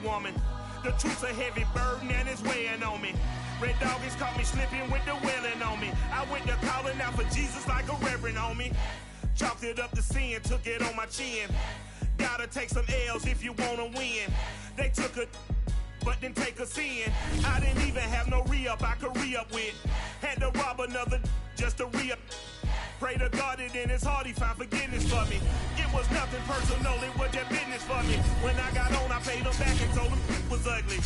woman. The truth's a heavy burden and it's weighing on me. Red Dog has caught me slipping with the wailing on me. I went to calling out for Jesus like a reverend on me. Chalked it up to sin, took it on my chin. Gotta take some L's if you wanna win. They took a but didn't take a sin. I didn't even have no re-up I could re-up with. Had to rob another just to re-up. Pray to God that in his heart he found forgiveness for me. It was nothing personal, it was just business for me. When I got on, I paid him back and told him it was ugly.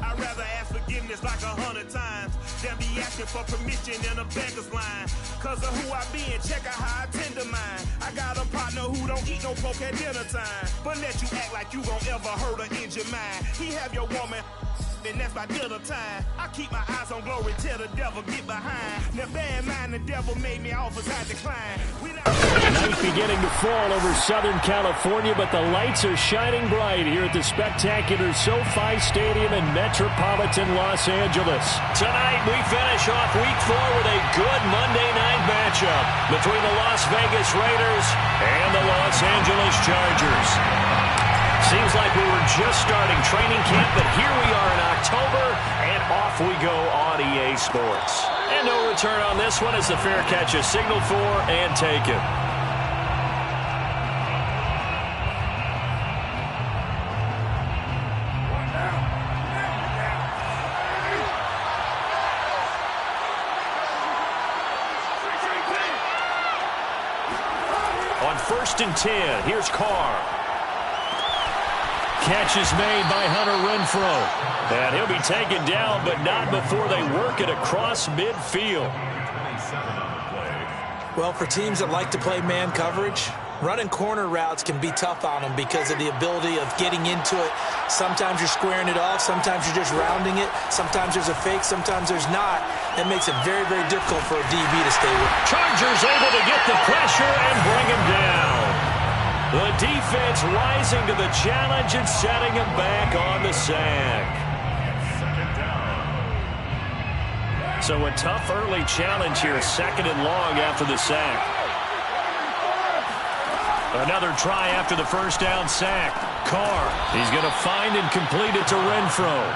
I'd rather ask forgiveness like 100 times than be asking for permission in a beggar's line. Cause of who I be and check out how I tend to mine. I got a partner who don't eat no pork at dinner time, but let you act like you gon' ever hurt or injure mine. He have your woman, and that's by dinner time. I keep my eyes on glory till the devil get behind. Now bear in mind the devil made me offers I decline. Night beginning to fall over Southern California, but the lights are shining bright here at the spectacular SoFi Stadium in metropolitan Los Angeles. Tonight we finish off Week 4 with a good Monday night matchup between the Las Vegas Raiders and the Los Angeles Chargers. Seems like we were just starting training camp, but here we are in October, and off we go on EA Sports. And no return on this one as the fair catch is signaled for and taken. On 1st and 10, here's Carr. Catch is made by Hunter Renfrow. And he'll be taken down, but not before they work it across midfield. Well, for teams that like to play man coverage, running corner routes can be tough on them because of the ability of getting into it. Sometimes you're squaring it off. Sometimes you're just rounding it. Sometimes there's a fake. Sometimes there's not. That makes it very, very difficult for a DB to stay with. Chargers able to get the pressure and bring him down. The defense rising to the challenge and setting him back on the sack. So a tough early challenge here, 2nd and long after the sack. Another try after the first down sack. Carr, he's going to find and complete it to Renfrow.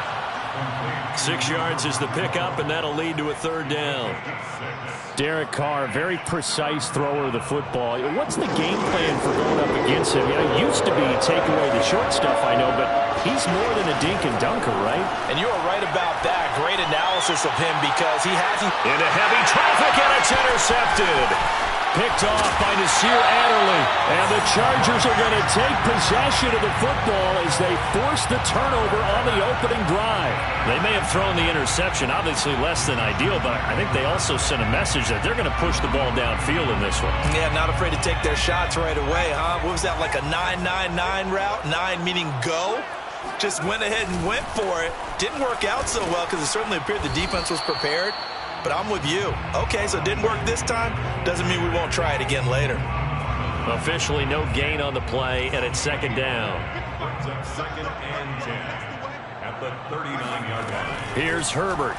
6 yards is the pickup, and that'll lead to a 3rd down. Derek Carr, very precise thrower of the football. What's the game plan for going up against him? It used to be take away the short stuff, I know, but he's more than a dink and dunker, right? And you are right about that. Great analysis of him because he has... Into heavy traffic, and it's intercepted. Picked off by Nasir Adderley. And the Chargers are going to take possession of the football as they force the turnover on the opening drive. They may have thrown the interception, obviously less than ideal, but I think they also sent a message that they're going to push the ball downfield in this one. Yeah, not afraid to take their shots right away, huh? What was that, like a 9-9-9 route? 9 meaning go? Just went ahead and went for it. Didn't work out so well because it certainly appeared the defense was prepared. But I'm with you. Okay, so it didn't work this time. Doesn't mean we won't try it again later. Officially no gain on the play, and it's 2nd down. 2nd and 10 at the 39-yard line. Here's Herbert.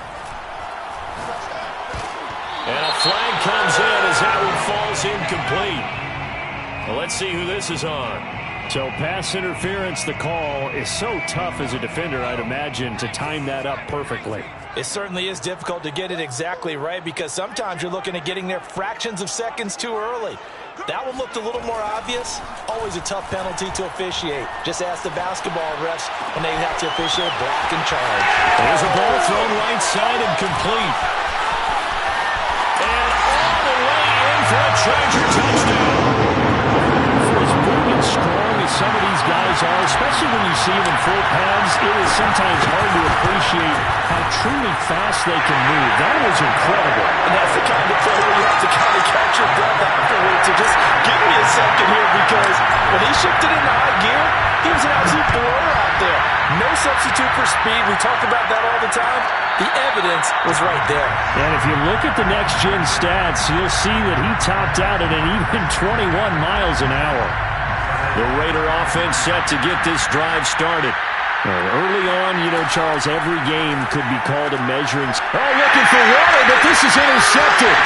And a flag comes in as that one falls incomplete. Well, let's see who this is on. So pass interference, the call is so tough as a defender, I'd imagine, to time that up perfectly. It certainly is difficult to get it exactly right because sometimes you're looking at getting there fractions of seconds too early. That one looked a little more obvious. Always a tough penalty to officiate. Just ask the basketball refs when they have to officiate block and charge. There's a ball thrown right side and complete. And all the way in for a Charger touchdown. For as big and strong as some of these guys are, especially when you see them in full pads, it is sometimes hard to appreciate how truly fast they can move. That was incredible. And that's the kind of play where you have to kind of catch your breath afterwards. So just give me a second here because when he shifted into high gear, he was an absolute blower out there. No substitute for speed. We talk about that all the time. The evidence was right there. And if you look at the next-gen stats, you'll see that he topped out at an even 21 miles an hour. The Raider offense set to get this drive started. Early on, you know, Charles, every game could be called a measuring... Oh, looking for water, but this is intercepted.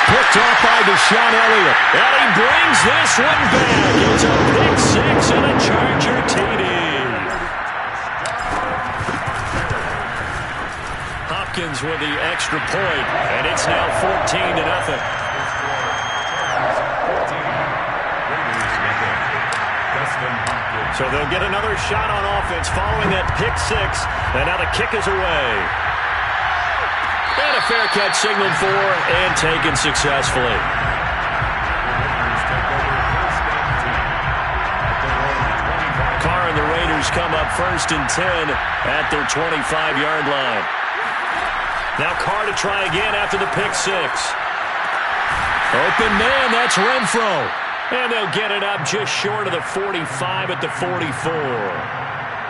Picked off by Deshaun Elliott. And he brings this one back. It's a pick six and a Charger TD. Raiders with the extra point, and it's now 14-0. So they'll get another shot on offense following that pick six, and now the kick is away. And a fair catch signaled for and taken successfully. Carr and the Raiders come up 1st and 10 at their 25-yard line. Now Carr to try again after the pick six. Open man, that's Renfro. And they'll get it up just short of the 45 at the 44.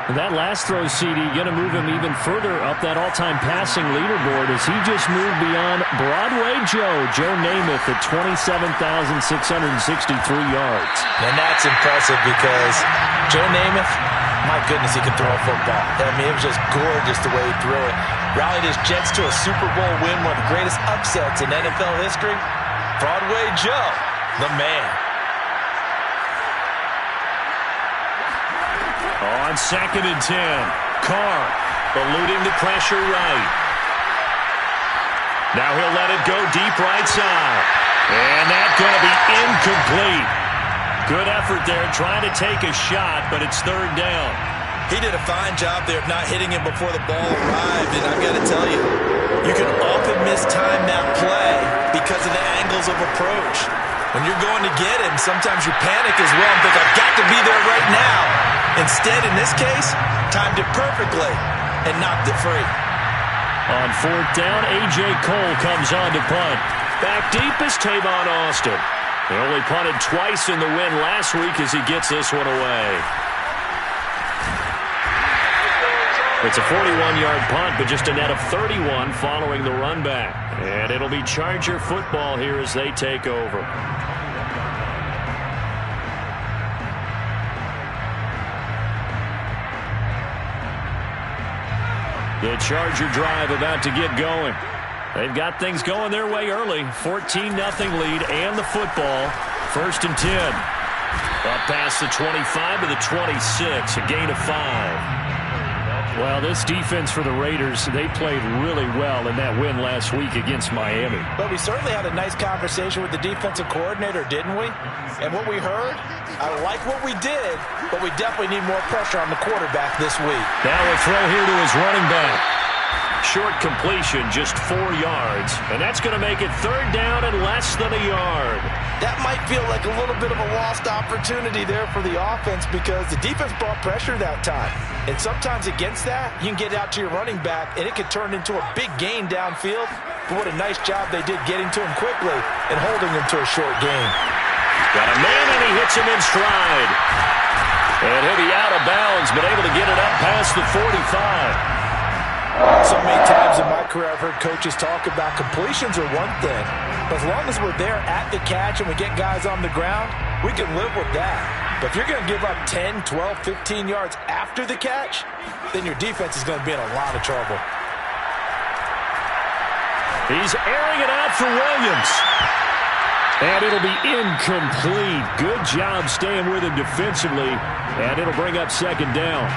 And that last throw, CD, going to move him even further up that all-time passing leaderboard as he just moved beyond Broadway Joe Namath at 27,663 yards. And that's impressive because Joe Namath, my goodness, he can throw a football. I mean, it was just gorgeous the way he threw it. Rallied his Jets to a Super Bowl win, one of the greatest upsets in NFL history. Broadway Joe, the man. On 2nd and 10, Carr eluding the pressure right. Now he'll let it go deep right side. And that's going to be incomplete. Good effort there trying to take a shot, but it's 3rd down. He did a fine job there of not hitting him before the ball arrived. And I've got to tell you, you can often mistime that play because of the angles of approach. When you're going to get him, sometimes you panic as well and think, I've got to be there right now. Instead, in this case, timed it perfectly and knocked it free. On 4th down, A.J. Cole comes on to punt. Back deep is Tavon Austin. He only punted twice in the win last week as he gets this one away. It's a 41-yard punt, but just a net of 31 following the run back. And it'll be Charger football here as they take over. The Charger drive about to get going. They've got things going their way early. 14-0 lead and the football. 1st and 10. Up past the 25 to the 26. A gain of 5. Well, this defense for the Raiders, they played really well in that win last week against Miami. But we certainly had a nice conversation with the defensive coordinator, didn't we? And what we heard, I like what we did, but we definitely need more pressure on the quarterback this week. Now a throw here to his running back. Short completion, just 4 yards. And that's going to make it 3rd down and less than a yard. That might feel like a little bit of a lost opportunity there for the offense because the defense brought pressure that time. And sometimes against that, you can get out to your running back, and it could turn into a big gain downfield. But what a nice job they did getting to him quickly and holding him to a short gain. Got a man, and he hits him in stride. And he'll be out of bounds, but able to get it up past the 45. So many times in my career I've heard coaches talk about completions are one thing, but as long as we're there at the catch and we get guys on the ground, we can live with that. But if you're going to give up 10, 12, 15 yards after the catch, then your defense is going to be in a lot of trouble. He's airing it out for Williams. And it'll be incomplete. Good job staying with him defensively, and it'll bring up 2nd down.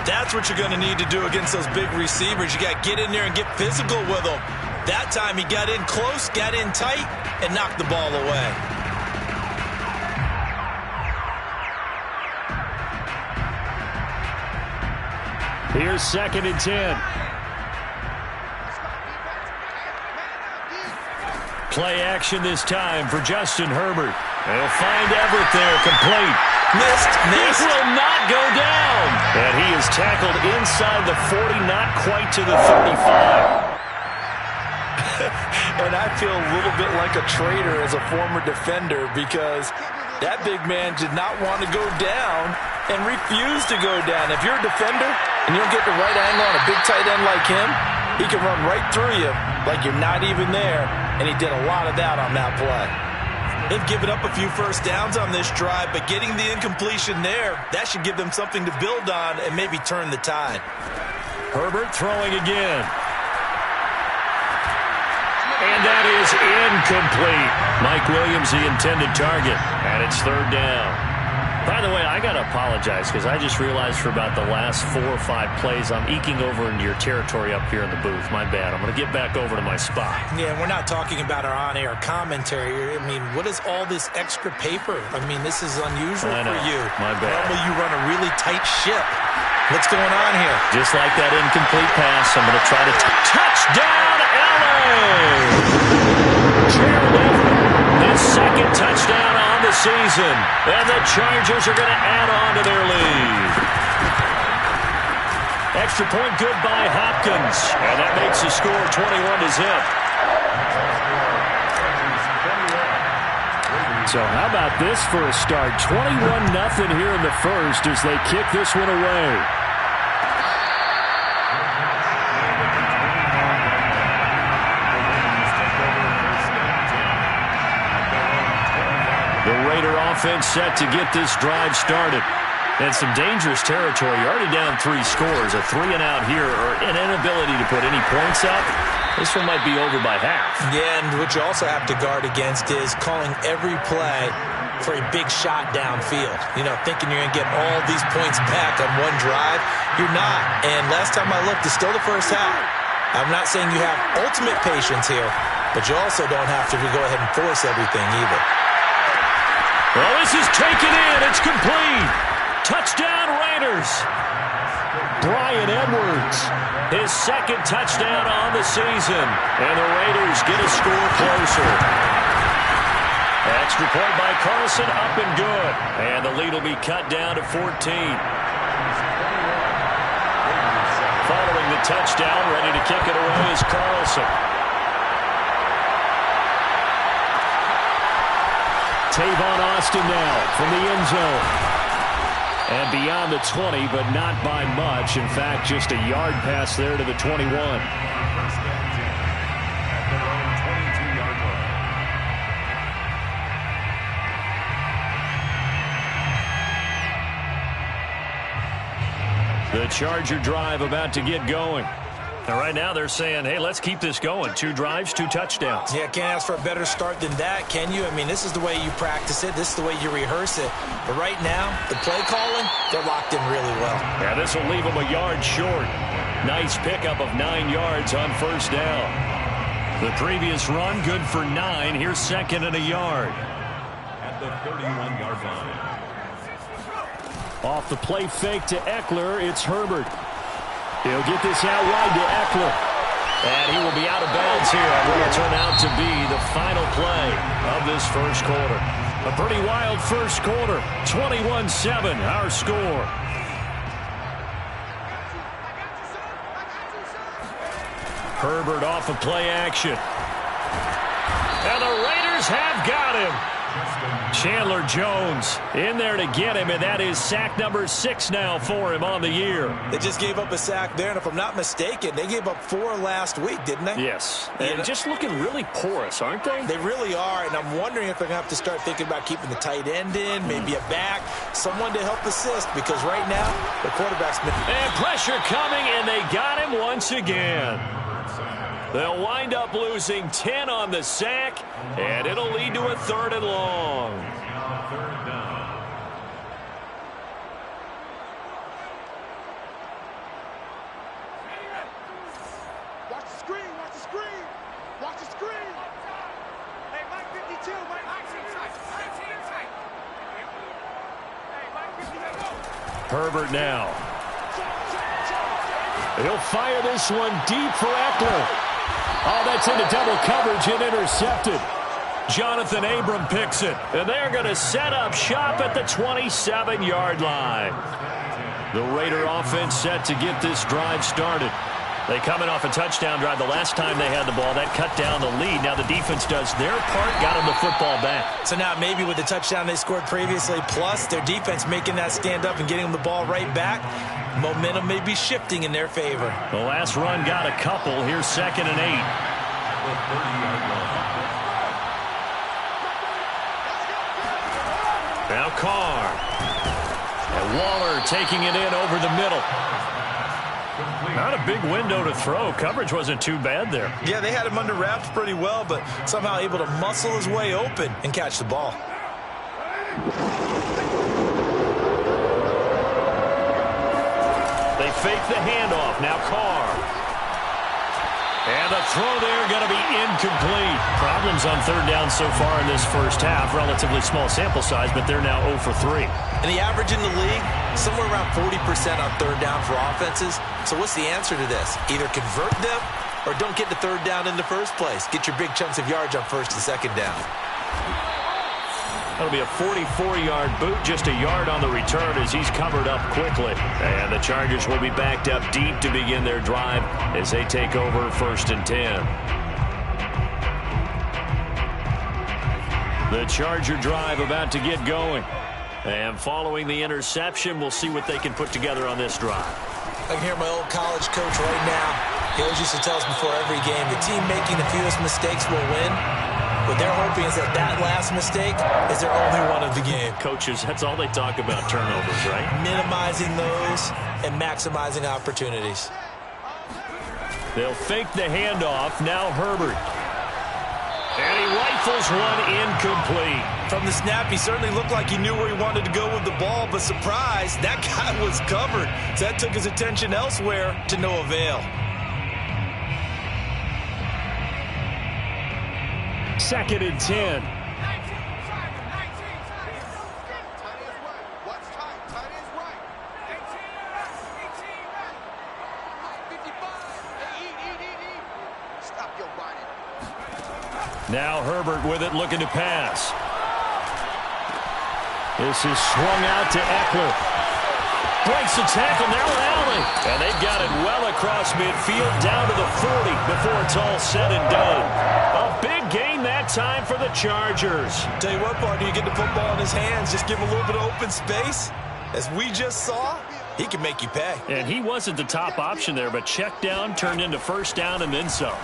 That's what you're going to need to do against those big receivers. You got to get in there and get physical with them. That time he got in close, got in tight, and knocked the ball away. Here's 2nd and 10. Play action this time for Justin Herbert. They'll find Everett there, complete. Missed. He will not go down. And he is tackled inside the 40, not quite to the 35. And I feel a little bit like a traitor as a former defender because that big man did not want to go down and refused to go down. If you're a defender and you don't get the right angle on a big tight end like him, he can run right through you like you're not even there, and he did a lot of that on that play. They've given up a few first downs on this drive, but getting the incompletion there, that should give them something to build on and maybe turn the tide. Herbert throwing again. And that is incomplete. Mike Williams, the intended target, and it's 3rd down. By the way, I got to apologize because I just realized for about the last 4 or 5 plays, I'm eking over into your territory up here in the booth. My bad. I'm going to get back over to my spot. Yeah, we're not talking about our on-air commentary. I mean, what is all this extra paper? I mean, this is unusual for you. My bad. Normally you run a really tight ship. What's going on here? Just like that incomplete pass, I'm going to try to touchdown, LA! Gerald Everett, his second touchdown on the season, and the Chargers are going to add on to their lead. Extra point good by Hopkins, and that makes the score 21-0. So how about this for a start? 21-0 here in the first as they kick this one away. The Raider offense set to get this drive started. And some dangerous territory. You're already down 3 scores. A 3-and-out here, or an inability to put any points up. This one might be over by half. Yeah, and what you also have to guard against is calling every play for a big shot downfield. You know, thinking you're going to get all these points back on one drive. You're not. And last time I looked, it's still the first half. I'm not saying you have ultimate patience here, but you also don't have to go ahead and force everything either. Well, this is taken in. It's complete. Touchdown, Raiders. Bryan Edwards, his second touchdown on the season. And the Raiders get a score closer. Extra point by Carlson, up and good. And the lead will be cut down to 14. Following the touchdown, ready to kick it away is Carlson. Tavon Austin now from the end zone. And beyond the 20, but not by much. In fact, just a yard pass there to the 21. The Charger drive about to get going. And right now they're saying, hey, let's keep this going. 2 drives, 2 touchdowns. Yeah, can't ask for a better start than that, can you? I mean, this is the way you practice it. This is the way you rehearse it. But right now, the play calling, they're locked in really well. Yeah, this will leave them a yard short. Nice pickup of 9 yards on first down. The previous run, good for 9. Here's second and a yard. At the 31-yard line. Off the play fake to Eckler, it's Herbert. He'll get this out wide to Eckler. And he will be out of bounds here on what will turn out to be the final play of this first quarter. A pretty wild first quarter. 21-7, our score. Herbert off of play action. And the Raiders have got him. Chandler Jones in there to get him, and that is sack number 6 now for him on the year. They just gave up a sack there, and if I'm not mistaken, they gave up 4 last week, didn't they? Yes, and just looking really porous, aren't they? They really are, and I'm wondering if they're going to have to start thinking about keeping the tight end in, maybe a back, someone to help assist, because right now, the quarterback's been... And pressure coming, and they got him once again. They'll wind up losing 10 on the sack, and it'll lead to a 3rd and long. Third down. Watch the screen, watch the screen, watch the screen. Hey, Mike 52, Mike inside. Hey, Mike 52. Herbert now. He'll fire this one deep for Eckler. Oh, that's into double coverage and intercepted. Jonathan Abram picks it. And they're going to set up shop at the 27-yard line. The Raider offense set to get this drive started. They coming off a touchdown drive the last time they had the ball. That cut down the lead. Now the defense does their part, got them the football back. So now maybe with the touchdown they scored previously, plus their defense making that stand up and getting them the ball right back, momentum may be shifting in their favor. The last run got a couple. Here's 2nd and 8. The 30-yard line. Now Carr. And Waller taking it in over the middle. Not a big window to throw. Coverage wasn't too bad there. Yeah, they had him under wraps pretty well, but somehow able to muscle his way open and catch the ball. They fake the handoff. Now Carr. And the throw there going to be incomplete. Problems on third down so far in this first half. Relatively small sample size, but they're now 0 for 3. And the average in the league, somewhere around 40% on third down for offenses. So what's the answer to this? Either convert them or don't get to third down in the first place. Get your big chunks of yards on first and second down. That'll be a 44-yard boot, just a yard on the return as he's covered up quickly. And the Chargers will be backed up deep to begin their drive as they take over 1st and 10. The Charger drive about to get going. And following the interception, we'll see what they can put together on this drive. I can hear my old college coach right now. He always used to tell us before every game, the team making the fewest mistakes will win. What they're hoping is that last mistake is their only one of the game. Coaches, that's all they talk about, turnovers, right? Minimizing those and maximizing opportunities. They'll fake the handoff. Now Herbert. And he rifles one incomplete. From the snap, he certainly looked like he knew where he wanted to go with the ball, but surprise, that guy was covered. So that took his attention elsewhere to no avail. 2nd and 10. Now Herbert with it, looking to pass. This is swung out to Eckler. Breaks the tackle, now Alley. And they've got it well across midfield, down to the 40 before it's all said and done. A big gain that time for the Chargers. Tell you what, partner, you get the football in his hands, just give him a little bit of open space. As we just saw, he can make you pay. And he wasn't the top option there, but check down turned into first down and then some.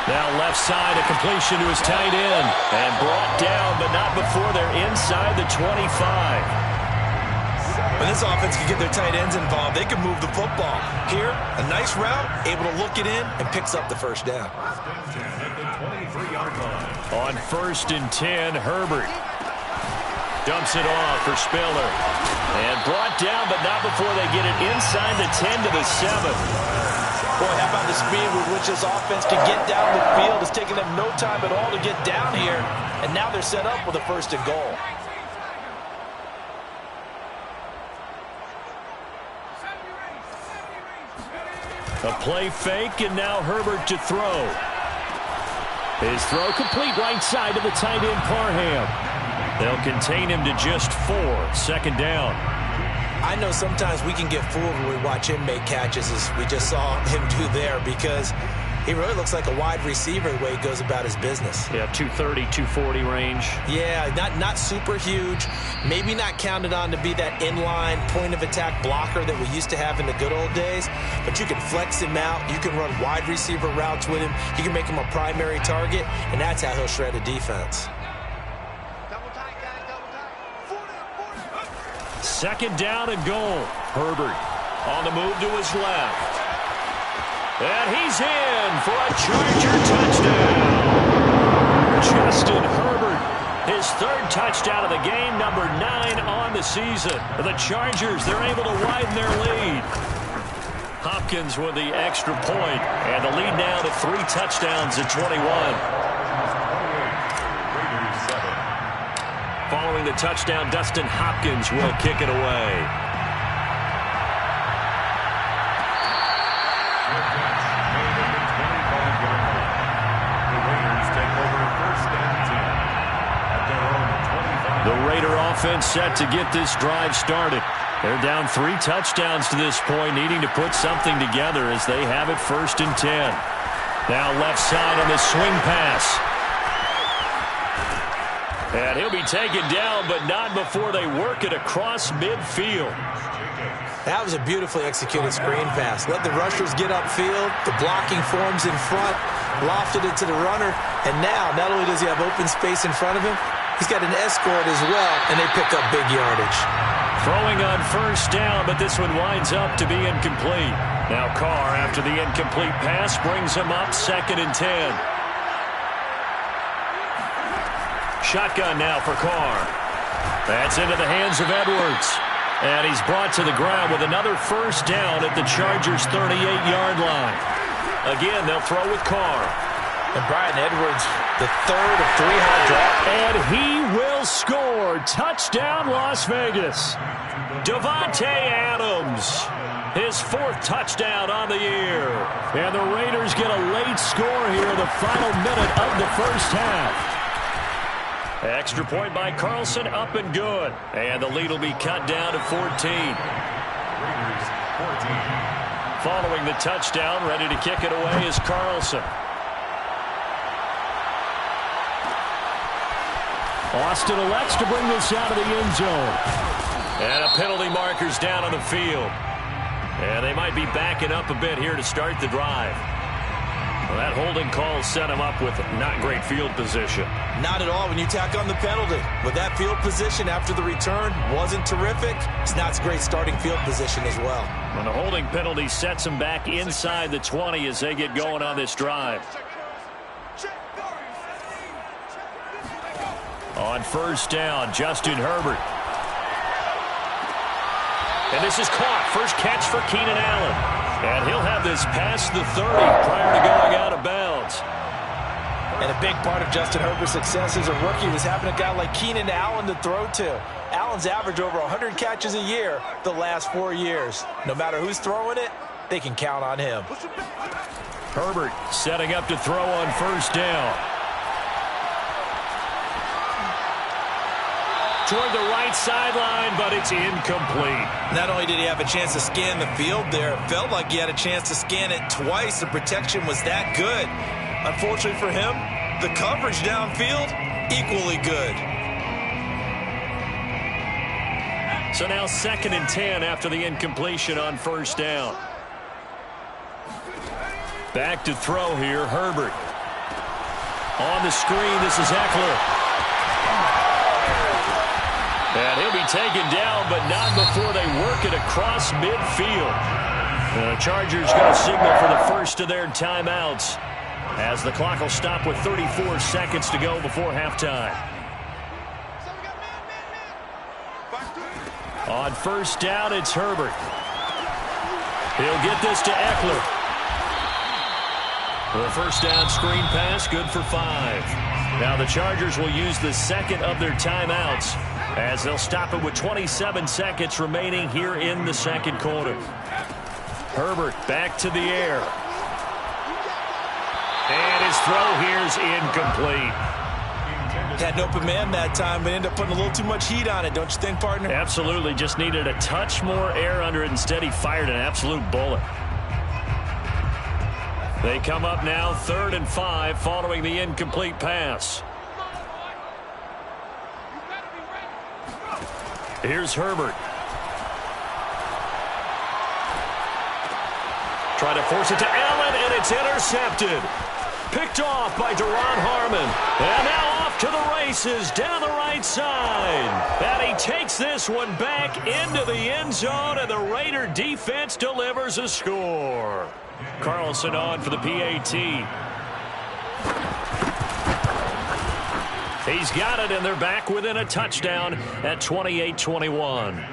Now left side, a completion to his tight end. And brought down, but not before they're inside the 25. When this offense can get their tight ends involved, they can move the football. Here, a nice route, able to look it in, and picks up the first down. On 1st and 10, Herbert dumps it off for Spiller. And brought down, but not before they get it inside the 10 to the 7. Boy, how about the speed with which this offense can get down the field? It's taking them no time at all to get down here. And now they're set up with a 1st and goal. A play fake, and now Herbert to throw. His throw complete right side to the tight end Parham. They'll contain him to just 4. 2nd down. I know sometimes we can get fooled when we watch him make catches, as we just saw him do there, because he really looks like a wide receiver the way he goes about his business. Yeah, 230, 240 range. Yeah, not super huge. Maybe not counted on to be that inline point-of-attack blocker that we used to have in the good old days, but you can flex him out. You can run wide receiver routes with him. You can make him a primary target, and that's how he'll shred a defense. 2nd down and goal. Herbert on the move to his left. And he's in for a Charger touchdown. Justin Herbert, his 3rd touchdown of the game, number 9 on the season. The Chargers, they're able to widen their lead. Hopkins with the extra point, and the lead now to 3 touchdowns at 21. Following the touchdown, Dustin Hopkins will kick it away. The Raider offense set to get this drive started. They're down 3 touchdowns to this point, needing to put something together as they have it 1st and 10. Now left side on the swing pass. And he'll be taken down, but not before they work it across midfield. That was a beautifully executed screen pass. Let the rushers get upfield. The blocking forms in front. Lofted it to the runner. And now, not only does he have open space in front of him, he's got an escort as well, and they pick up big yardage. Throwing on 1st down, but this one winds up to be incomplete. Now Carr, after the incomplete pass, brings him up 2nd and 10. Shotgun now for Carr. That's into the hands of Edwards. And he's brought to the ground with another first down at the Chargers' 38-yard line. Again, they'll throw with Carr. And Brian Edwards, the third of 3 high draft. And he will score. Touchdown, Las Vegas. Davante Adams, his 4th touchdown on the year. And the Raiders get a late score here in the final minute of the first half. Extra point by Carlson, up and good. And the lead will be cut down to 14. Raiders 14. Following the touchdown, ready to kick it away is Carlson. Austin elects to bring this out of the end zone. And a penalty marker's down on the field. And they might be backing up a bit here to start the drive. Well, that holding call set him up with not great field position. Not at all when you tack on the penalty. With that field position after the return wasn't terrific. It's not a great starting field position as well. And the holding penalty sets them back inside the 20 as they get going on this drive. On first down, Justin Herbert. And this is caught. First catch for Keenan Allen. And he'll have this past the 30 prior to going out of bounds. And a big part of Justin Herbert's success as a rookie was having a guy like Keenan Allen to throw to. Allen's averaged over 100 catches a year the last 4 years. No matter who's throwing it, they can count on him. Herbert setting up to throw on first down. Toward the right sideline, but it's incomplete. Not only did he have a chance to scan the field there, it felt like he had a chance to scan it twice. The protection was that good. Unfortunately for him, the coverage downfield, equally good. So now 2nd and 10 after the incompletion on first down. Back to throw here, Herbert. On the screen, this is Eckler. And he'll be taken down, but not before they work it across midfield. The Chargers going to signal for the first of their timeouts as the clock will stop with 34 seconds to go before halftime. On first down, it's Herbert. He'll get this to Eckler. The first down screen pass, good for 5. Now the Chargers will use the second of their timeouts as they'll stop it with 27 seconds remaining here in the second quarter. Herbert back to the air. And his throw here's incomplete. Had an open man that time, but ended up putting a little too much heat on it, don't you think, partner? Absolutely. Just needed a touch more air under it. Instead, he fired an absolute bullet. They come up now 3rd and 5 following the incomplete pass. Here's Herbert. Try to force it to Allen, and it's intercepted. Picked off by Deron Harmon. And now off to the races down the right side. And he takes this one back into the end zone, and the Raider defense delivers a score. Carlson on for the PAT. He's got it, and they're back within a touchdown at 28-21.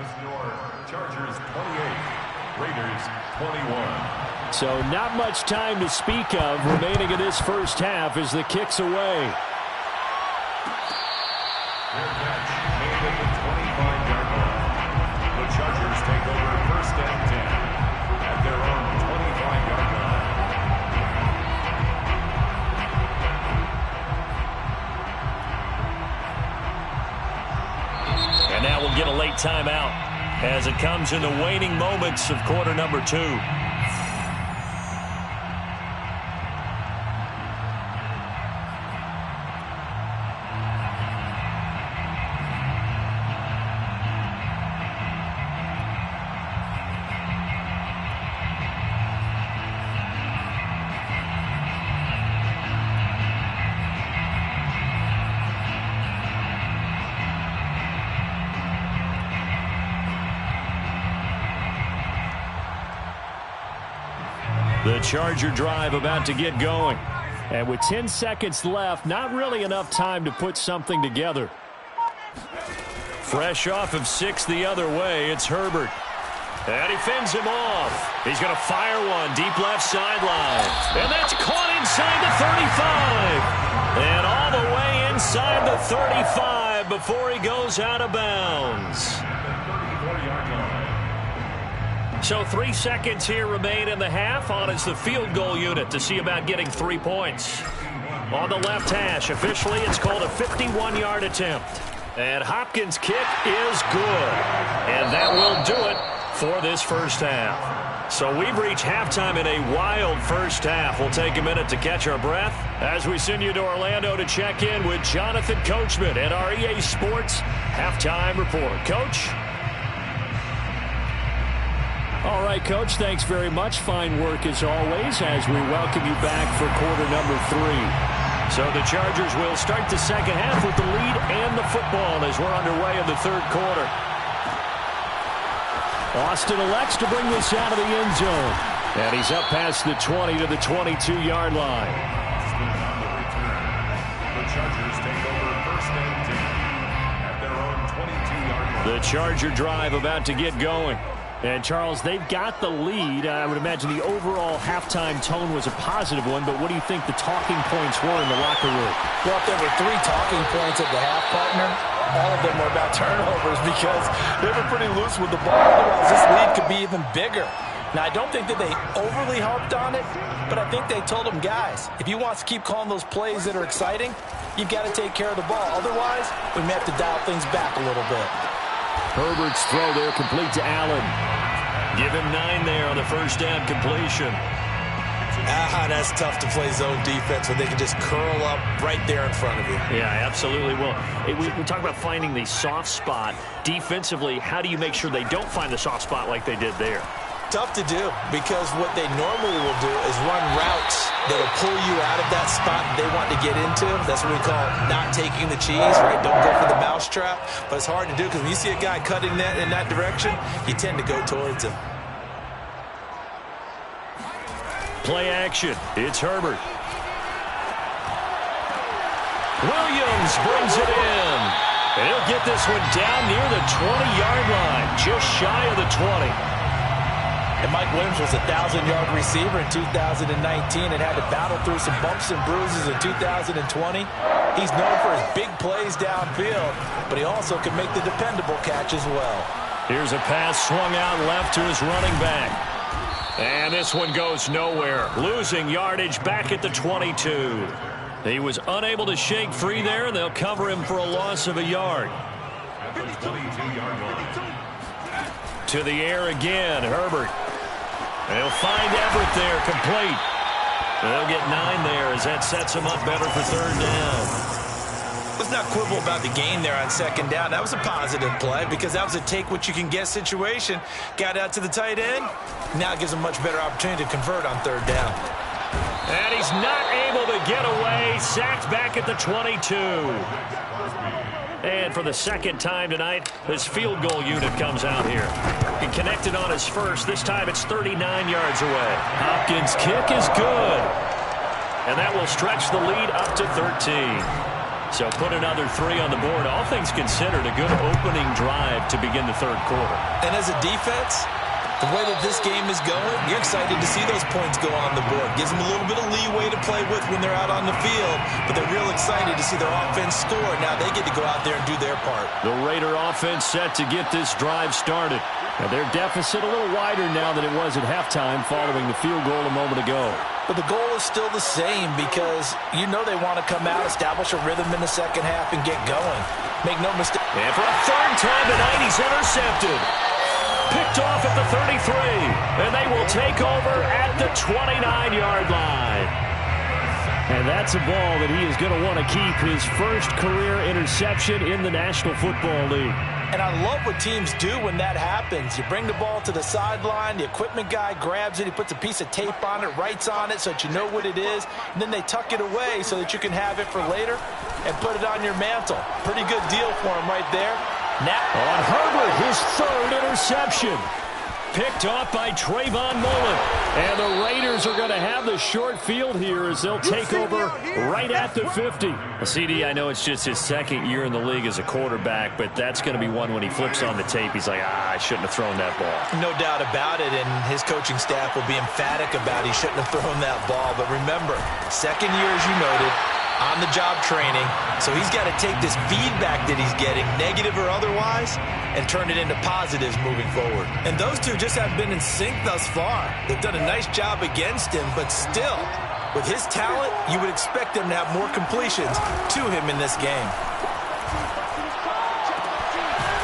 Chargers 28, Raiders 21. So not much time to speak of remaining in this first half as the kick's away. Their catch made at the 25-yard line. The Chargers take over 1st and 10 at their own 25-yard line. And now we'll get a late timeout as it comes in the waning moments of quarter number 2. The Charger drive about to get going. And with 10 seconds left, not really enough time to put something together. Fresh off of 6 the other way, it's Herbert. And he fends him off. He's going to fire one deep left sideline. And that's caught inside the 35. And all the way inside the 35 before he goes out of bounds. So 3 seconds here remain in the half. On is the field goal unit to see about getting 3 points. On the left hash, officially it's called a 51-yard attempt. And Hopkins' kick is good. And that will do it for this first half. So we've reached halftime in a wild first half. We'll take a minute to catch our breath as we send you to Orlando to check in with Jonathan Coachman at our EA Sports Halftime Report. Coach? All right, Coach, thanks very much. Fine work as always as we welcome you back for quarter number 3. So the Chargers will start the second half with the lead and the football as we're underway in the third quarter. Austin elects to bring this out of the end zone. And he's up past the 20 to the 22-yard line. The Chargers take over first and 10 at their own 22-yard line. The Charger drive about to get going. And, Charles, they've got the lead. I would imagine the overall halftime tone was a positive one, but what do you think the talking points were in the locker room? Well, if there were 3 talking points at the half, partner, all of them were about turnovers because they were pretty loose with the ball. Otherwise, this lead could be even bigger. Now, I don't think that they overly harped on it, but I think they told them, guys, if you want to keep calling those plays that are exciting, you've got to take care of the ball. Otherwise, we may have to dial things back a little bit. Herbert's throw there complete to Allen. Give him 9 there on the first down completion. That's tough to play zone defense when they can just curl up right there in front of you. Yeah, absolutely will. We talk about finding the soft spot. Defensively, how do you make sure they don't find the soft spot like they did there? Tough to do because what they normally will do is run routes that will pull you out of that spot they want to get into. That's what we call not taking the cheese, right? Don't go for the mousetrap. But it's hard to do because when you see a guy cutting that in that direction, you tend to go towards him. Play action. It's Herbert. Williams brings it in. And he'll get this one down near the 20-yard line, just shy of the 20. And Mike Williams was a 1,000-yard receiver in 2019 and had to battle through some bumps and bruises in 2020. He's known for his big plays downfield, but he also can make the dependable catch as well. Here's a pass swung out left to his running back. And this one goes nowhere, losing yardage back at the 22. He was unable to shake free there, and they'll cover him for a loss of a yard. At the 22-yard line. To the air again, Herbert. They'll find Everett there, complete. They'll get 9 there as that sets him up better for third down. Let's not quibble about the gain there on second down. That was a positive play because that was a take-what-you-can-get situation. Got out to the tight end. Now it gives him a much better opportunity to convert on third down. And he's not able to get away. Sacked back at the 22. And for the second time tonight, this field goal unit comes out here. He connected on his first. This time it's 39 yards away. Hopkins' kick is good. And that will stretch the lead up to 13. So put another 3 on the board. All things considered, a good opening drive to begin the third quarter. And as a defense, the way that this game is going, you're excited to see those points go on the board. Gives them a little bit of leeway to play with when they're out on the field, but they're real excited to see their offense score. Now they get to go out there and do their part. The Raider offense set to get this drive started. Now their deficit a little wider now than it was at halftime following the field goal a moment ago. But the goal is still the same because you know they want to come out, establish a rhythm in the second half, and get going. Make no mistake. And for a third time tonight, he's intercepted. Picked off at the 33, and they will take over at the 29-yard line. And that's a ball that he is going to want to keep, his first career interception in the National Football League. And I love what teams do when that happens. You bring the ball to the sideline, the equipment guy grabs it, he puts a piece of tape on it, writes on it so that you know what it is, and then they tuck it away so that you can have it for later and put it on your mantle. Pretty good deal for him right there. Now on Herbert, his third interception. Picked off by Trayvon Mullen. And the Raiders are going to have the short field here as they'll take over right at the 50. CD, I know it's just his second year in the league as a quarterback, but that's going to be one when he flips on the tape. He's like, I shouldn't have thrown that ball. No doubt about it, and his coaching staff will be emphatic about he shouldn't have thrown that ball. But remember, second year, as you noted, on-the-job training, so he's got to take this feedback that he's getting, negative or otherwise, and turn it into positives moving forward. And those two just haven't been in sync thus far. They've done a nice job against him, but still, with his talent, you would expect them to have more completions to him in this game.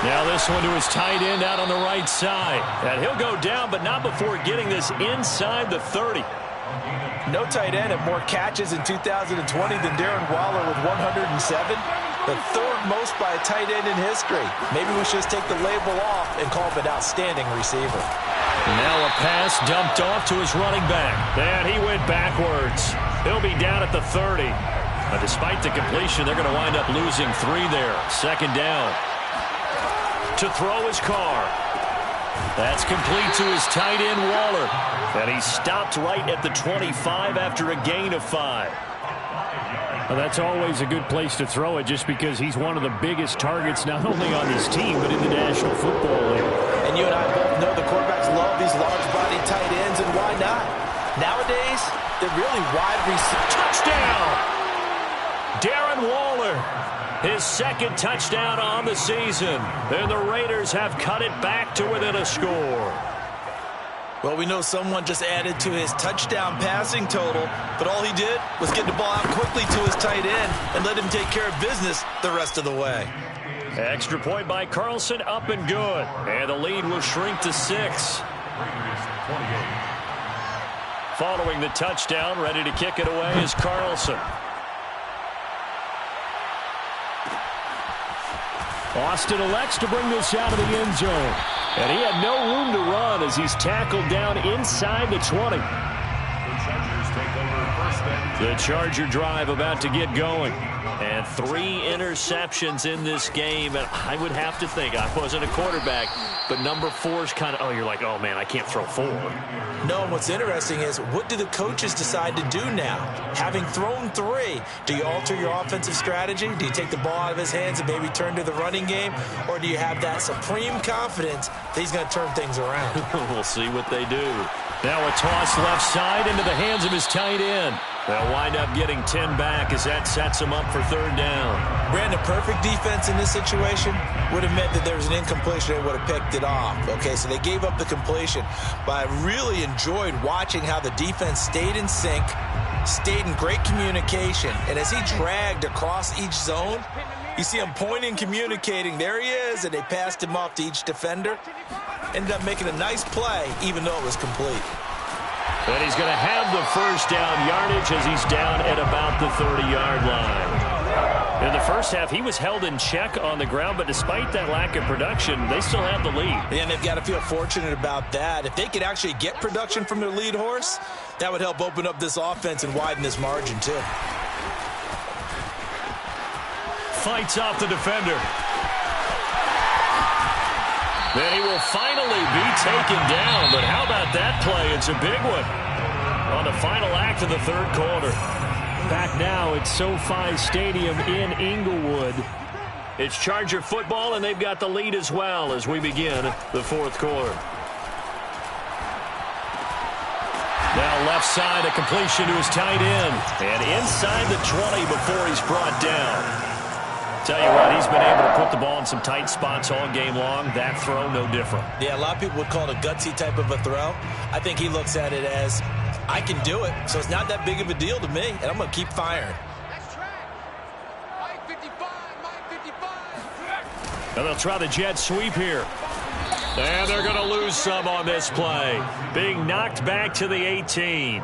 Now this one to his tight end out on the right side. And he'll go down, but not before getting this inside the 30. No tight end had more catches in 2020 than Darren Waller with 107. The third most by a tight end in history. Maybe we should just take the label off and call him an outstanding receiver. Now a pass dumped off to his running back. And he went backwards. He'll be down at the 30. But despite the completion, they're going to wind up losing 3 there. Second down. To throw his car. That's complete to his tight end, Waller. And he stopped right at the 25 after a gain of 5. Well, that's always a good place to throw it just because he's one of the biggest targets not only on his team but in the National Football League. And you and I both know the quarterbacks love these large-body tight ends, and why not? Nowadays, they're really wide receivers. Touchdown! Darren Waller. His second touchdown on the season. And the Raiders have cut it back to within a score. Well, we know someone just added to his touchdown passing total, but all he did was get the ball out quickly to his tight end and let him take care of business the rest of the way. Extra point by Carlson, up and good. And the lead will shrink to 6. Following the touchdown, ready to kick it away is Carlson. Austin elects to bring this out of the end zone. And he had no room to run as he's tackled down inside the 20. The Charger drive about to get going. And 3 interceptions in this game. And I would have to think, I wasn't a quarterback, but number 4 is kind of, you're like, oh, man, I can't throw 4. No, and what's interesting is, what do the coaches decide to do now? Having thrown 3, do you alter your offensive strategy? Do you take the ball out of his hands and maybe turn to the running game? Or do you have that supreme confidence that he's going to turn things around? We'll see what they do. Now a toss left side into the hands of his tight end. They'll wind up getting 10 back as that sets him up for 3rd down. Brandon, perfect defense in this situation would have meant that there was an incompletion. They would have picked it off. Okay, so they gave up the completion. But I really enjoyed watching how the defense stayed in sync, stayed in great communication. And as he dragged across each zone, you see him pointing, communicating. There he is, and they passed him off to each defender. Ended up making a nice play, even though it was complete. And he's going to have the 1st down yardage as he's down at about the 30-yard line. In the first half, he was held in check on the ground, but despite that lack of production, they still have the lead. And they've got to feel fortunate about that. If they could actually get production from their lead horse, that would help open up this offense and widen this margin, too. Fights off the defender. Then he will finally be taken down. But how about that play? It's a big one on the final act of the 3rd quarter. Back now at SoFi Stadium in Inglewood. It's Charger football, and they've got the lead as well as we begin the 4th quarter. Now left side, a completion to his tight end. And inside the 20 before he's brought down. Tell you what, he's been able to put the ball in some tight spots all game long. That throw, no different. Yeah, a lot of people would call it a gutsy type of a throw. I think he looks at it as, I can do it, so it's not that big of a deal to me, and I'm going to keep firing. And they'll try the jet sweep here. And they're going to lose some on this play. Being knocked back to the 18.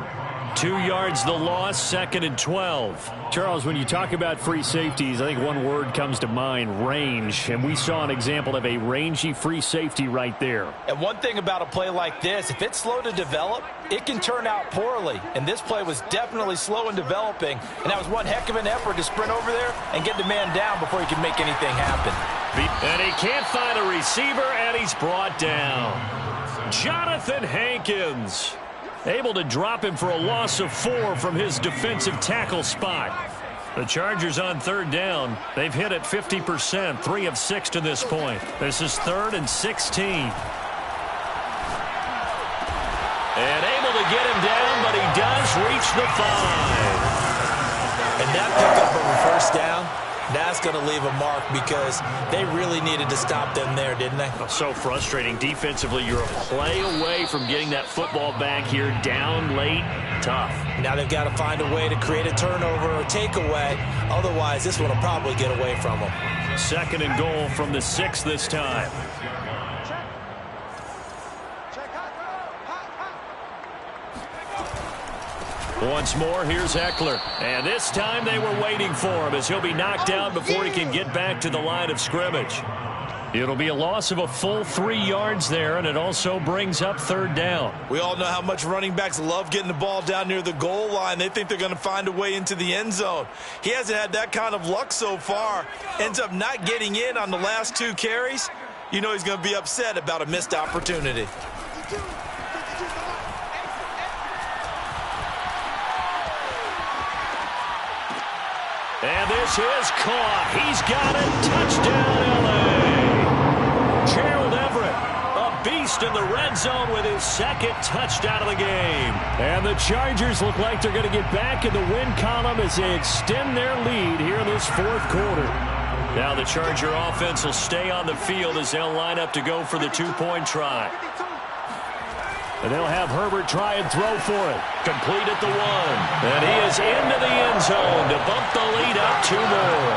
2 yards the loss, 2nd and 12. Charles, when you talk about free safeties, I think one word comes to mind, range. And we saw an example of a rangy free safety right there. And one thing about a play like this, if it's slow to develop, it can turn out poorly. And this play was definitely slow in developing. And that was one heck of an effort to sprint over there and get the man down before he could make anything happen. And he can't find a receiver, and he's brought down. Jonathan Hankins able to drop him for a loss of 4 from his defensive tackle spot. The Chargers on third down. They've hit it 50%, 3 of 6 to this point. This is 3rd and 16. And able to get him down, but he does reach the 5. And that pickup of a first down, that's going to leave a mark because they really needed to stop them there, didn't they? So frustrating. Defensively, you're a play away from getting that football back here. Down late, tough. Now they've got to find a way to create a turnover or takeaway. Otherwise, this one will probably get away from them. 2nd and goal from the 6 this time. Once more, here's Eckler. And this time they were waiting for him as he'll be knocked down before he can get back to the line of scrimmage. It'll be a loss of a full 3 yards there, and it also brings up 3rd down. We all know how much running backs love getting the ball down near the goal line. They think they're going to find a way into the end zone. He hasn't had that kind of luck so far. Ends up not getting in on the last 2 carries. You know he's going to be upset about a missed opportunity. And this is caught. He's got it. Touchdown, L.A. Gerald Everett, a beast in the red zone with his 2nd touchdown of the game. And the Chargers look like they're going to get back in the win column as they extend their lead here in this 4th quarter. Now the Charger offense will stay on the field as they'll line up to go for the 2-point try. And they'll have Herbert try and throw for it. Complete at the 1. And he is into the end zone to bump the lead up 2 more.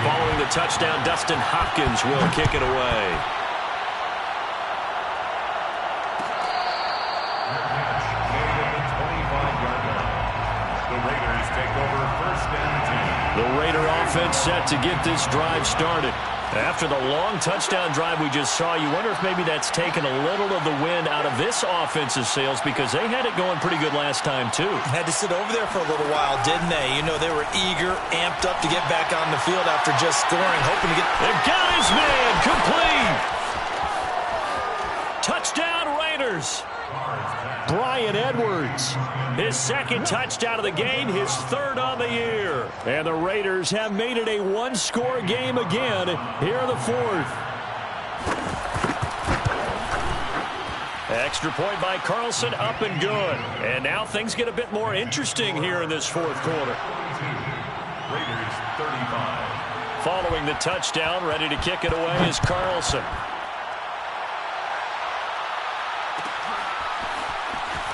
Following the touchdown, Dustin Hopkins will kick it away. The Raiders take over 1st and 10. The Raider offense set to get this drive started. After the long touchdown drive we just saw, you wonder if maybe that's taken a little of the wind out of this offensive sails because they had it going pretty good last time, too. Had to sit over there for a little while, didn't they? You know, they were eager, amped up to get back on the field after just scoring, hoping to get... They've got his man complete. Touchdown, Raiders. Bryan Edwards, his 2nd touchdown of the game, his 3rd on the year. And the Raiders have made it a 1-score game again here in the 4th. Extra point by Carlson, up and good. And now things get a bit more interesting here in this 4th quarter. Raiders 35. Following the touchdown, ready to kick it away is Carlson.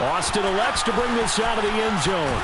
Austin elects to bring this out of the end zone.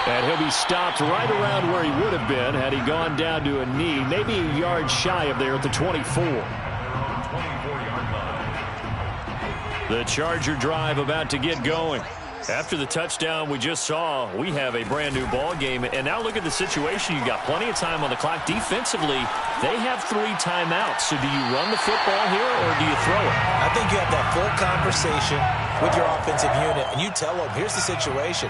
And he'll be stopped right around where he would have been had he gone down to a knee, maybe a yard shy of there at the 24. 24-yard line. The Charger drive about to get going. After the touchdown we just saw, we have a brand new ball game. And now look at the situation. You got plenty of time on the clock. Defensively, they have 3 timeouts. So do you run the football here or do you throw it? I think you have that full conversation with your offensive unit, and you tell them, here's the situation.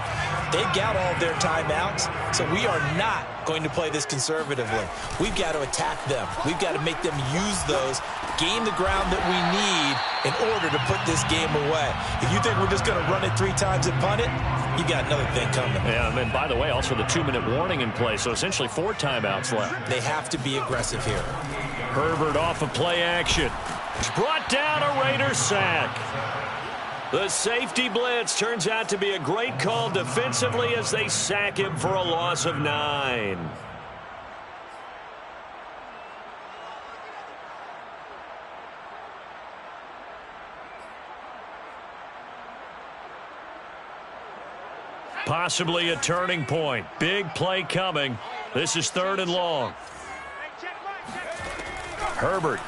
They've got all of their timeouts, so we are not going to play this conservatively. We've got to attack them. We've got to make them use those, gain the ground that we need in order to put this game away. If you think we're just going to run it 3 times and punt it, you got another thing coming. Yeah, and by the way, also the 2-minute warning in play, so essentially 4 timeouts left. They have to be aggressive here. Herbert off of play action. It's brought down a Raider sack. The safety blitz turns out to be a great call defensively as they sack him for a loss of 9. Possibly a turning point. Big play coming. This is 3rd and long. Herbert.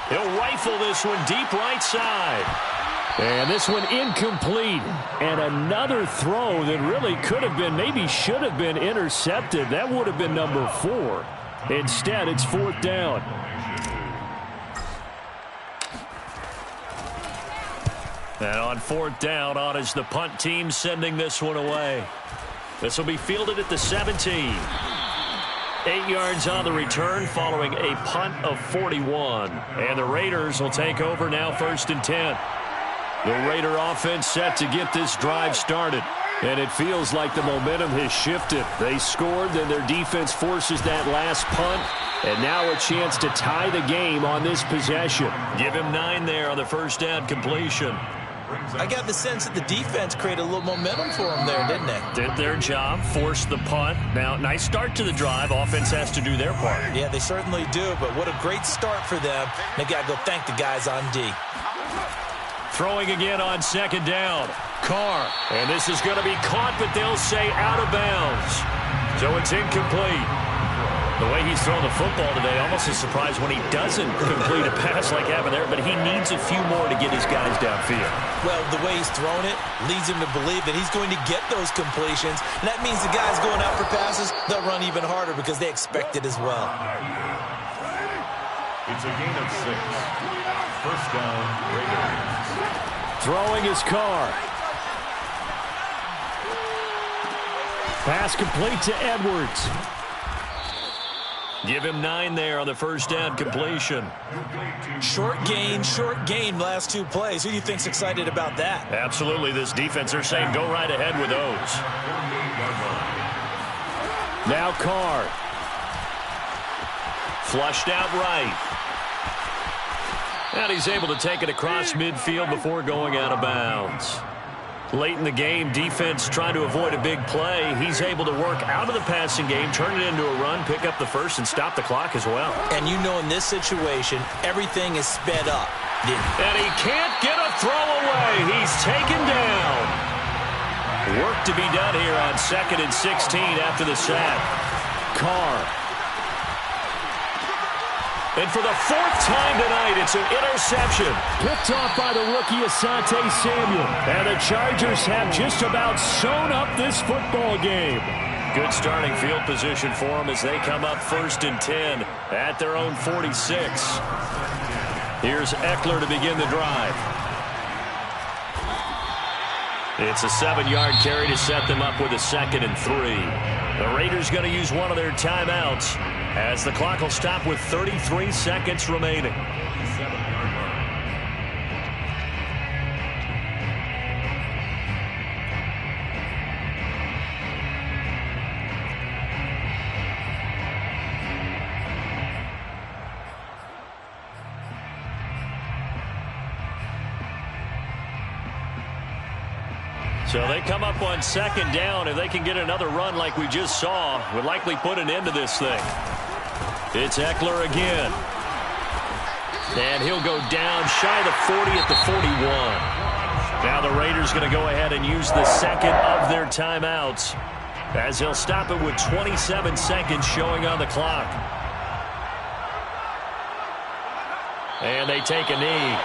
He'll rifle this one deep right side. And this one incomplete. And another throw that really could have been, maybe should have been intercepted. That would have been number 4. Instead, it's 4th down. And on 4th down, on is the punt team sending this one away. This will be fielded at the 17. 8 yards on the return following a punt of 41. And the Raiders will take over now 1st and 10. The Raider offense set to get this drive started. And it feels like the momentum has shifted. They scored, then their defense forces that last punt. And now a chance to tie the game on this possession. Give him 9 there on the first down completion. I got the sense that the defense created a little momentum for them there, didn't it? Did their job, forced the punt. Now, nice start to the drive. Offense has to do their part. Yeah, they certainly do, but what a great start for them. They got to go thank the guys on D. Throwing again on 2nd down. Carr. And this is going to be caught, but they'll say out of bounds. So it's incomplete. The way he's thrown the football today, almost a surprise when he doesn't complete a pass like happened there, but he needs a few more to get his guys downfield. Well, the way he's thrown it leads him to believe that he's going to get those completions, and that means the guys going out for passes, they'll run even harder because they expect it as well. It's a gain of 6. First down, Raiders. Throwing his Carr. Pass complete to Edwards. Give him 9 there on the first down completion. Short gain, last 2 plays. Who do you think's excited about that? Absolutely. This defense, they're saying go right ahead with those. Now Carr. Flushed out right. And he's able to take it across midfield before going out of bounds. Late in the game, defense trying to avoid a big play. He's able to work out of the passing game, turn it into a run, pick up the first, and stop the clock as well. And you know in this situation, everything is sped up. And he can't get a throw away. He's taken down. Work to be done here on 2nd and 16 after the sack. Carr. And for the 4th time tonight, it's an interception. Picked off by the rookie Asante Samuel. And the Chargers have just about sewn up this football game. Good starting field position for them as they come up 1st and 10 at their own 46. Here's Eckler to begin the drive. It's a 7-yard carry to set them up with a 2nd and 3. The Raiders going to use one of their timeouts as the clock will stop with 33 seconds remaining. So they come up on 2nd down. If they can get another run like we just saw, would likely put an end to this thing. It's Eckler again. And he'll go down shy of the 40 at the 41. Now the Raiders going to go ahead and use the 2nd of their timeouts as they'll stop it with 27 seconds showing on the clock. And they take a knee.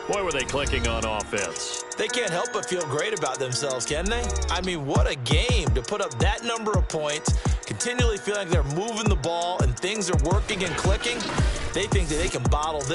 Boy, were they clicking on offense. They can't help but feel great about themselves, can they? I mean, what a game to put up that number of points, continually feeling like they're moving the ball and things are working and clicking. They think that they can bottle this.